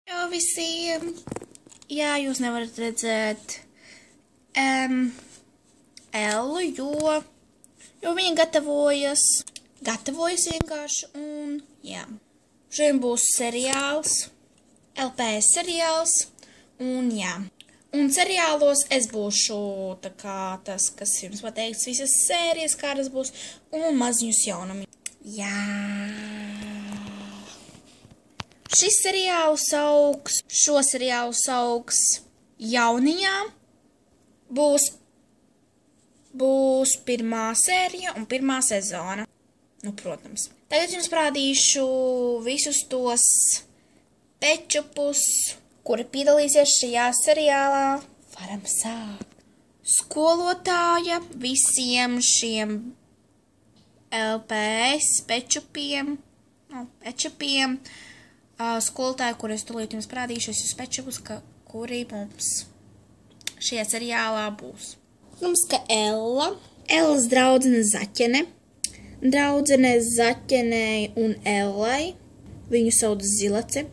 Jā, visiem. Jā, jūs nevarat redzēt Ellu, jo viņa gatavojas vienkārši, un jā. Šodien būs seriāls, LPS seriāls, un jā. Un seriālos es būšu tā kā tas, kas jums pateiks visas sērijas, kādas būs, un maziņus jaunumi. Jā. Šo seriālu sauks Jauniņā. Būs pirmā sērija un pirmā sezona. Nu, protams. Tagad jums parādīšu visus tos pečupus, kuri piedalīsies šajā seriālā. Varam sākt. Skolotāja visiem šiem LPS pečupiem, skolotāju, kur es tūlīt jums parādīšu visus pečupus, kuri mums šajā seriālā būs. Mums, ka Ellas draudzene Zaķene, draudzene Zaķenei un Ellai, viņu sauc Zilace,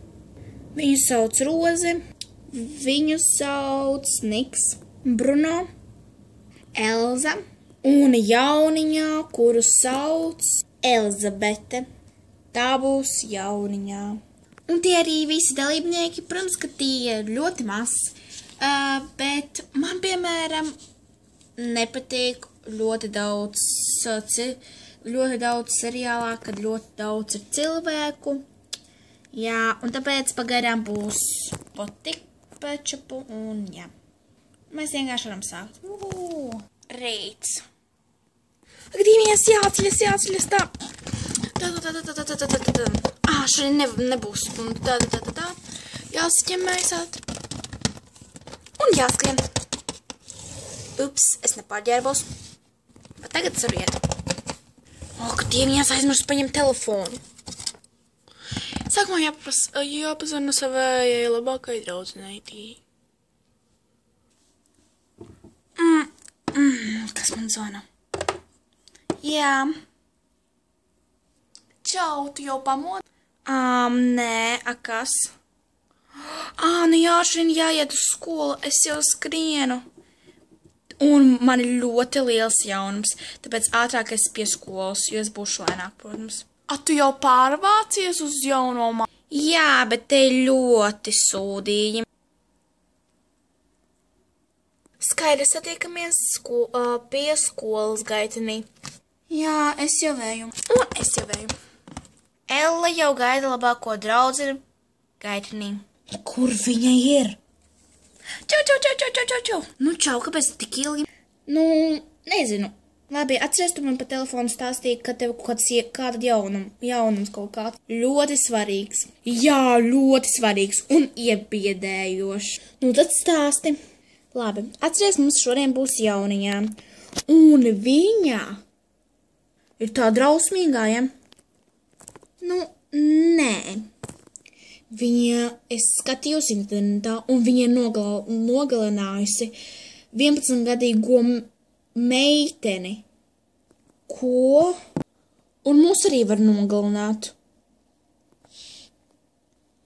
viņu sauc Roze, viņu sauc Niks, Bruno, Elza un Jauniņā, kuru sauc Elzabete. Tā būs Jauniņā. Un tie arī visi dalībnieki, protams, ka tie ir ļoti maz, bet man, piemēram, nepatīk ļoti daudz seriālā, kad ļoti daudz ir cilvēku. Jā, un tāpēc pagaidām būs potik pečupu, un jā. Mēs vienkārši varam sākt. Rīts. Ak, dīmies, jāceļas, tā. Šodien nebūs. Tā. Jāsaķemējas ātri. Un jāskrien. Ups, es nepārģērbos. Bet tagad es varu iet. Ak, dieviņās aizmirsu paņemt telefonu. Sākumā jāpazvana savējai labākai draudzenei. Kas man zvana? Jā. Čau, tu jau pamod? Nē, kas? Nu jā, šodien jāiet uz skolu, es jau skrienu. Un man ir ļoti liels jaunums, tāpēc ātrāk es pie skolas, jo es būšu lēnāk, protams. Tu jau pārvācies uz jauno māju? Jā, bet te ir ļoti sūdīgi. Skaidrs, satiekamies pie skolas gaitenī. Jā, es jau vēju. Un es jau vēju. Ella jau gaida labāko draudzeni gaitenī. Kur viņa ir? Čau. Nu, čau, kāpēc tik ilgi? Nu, nezinu. Labi, atceries, tu man pa telefonu stāstīji, ka tev kāda jaunums kaut kāds. Ļoti svarīgs. Jā, ļoti svarīgs un iebiedējošs. Nu, tad stāsti. Labi, atceries, mums šodien būs Jauniņā. Un viņa ir tā drausmīgā, ja? Nu, nē. Es skatījos internetā, un viņa ir nogalinājusi 11-gadīgo meiteni. Ko? Un mūs arī var nogalināt.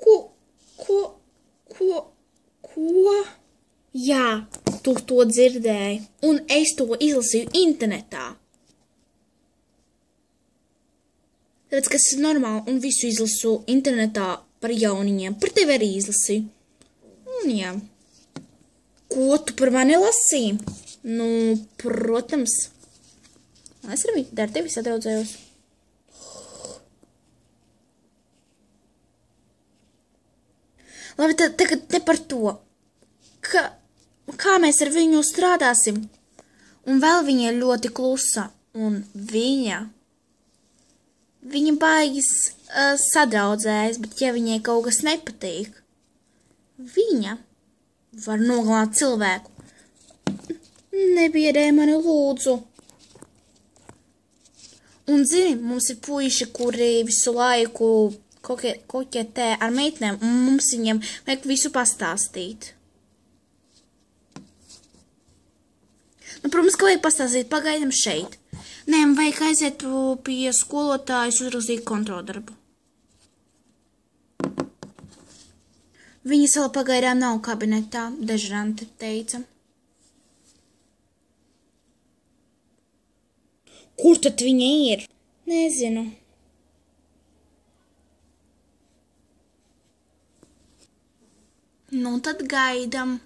Ko? Jā, tu to dzirdēji, un es to izlasīju internetā. Tāpēc, kas ir normāli, un visu izlasu internetā par Jauniņiem. Par tevi arī izlasīju. Un jā. Ko tu par mani lasīji? Nu, protams. Es arī ar tevi sadraudzējos. Labi, tagad ne par to. Kā mēs ar viņu strādāsim? Un vēl viņa ir ļoti klusa. Un viņa baigis sadraudzējas, bet ja viņai kaut kas nepatīk, viņa var nogalināt cilvēku. Nebiedē mani, lūdzu. Un zini, mums ir puiši, kuri visu laiku koķetē ar meitnēm, un mums viņiem vajag visu pastāstīt. Nu, protams, ka vajag pastāstīt, pagaidam šeit. Nē, man vajag aiziet pie skolotājas uzrakstīt kontroldarbu. Viņas vēl pagaidām nav kabinetā, dežurante teica. Kur tad viņa ir? Nezinu. Nu tad gaidam.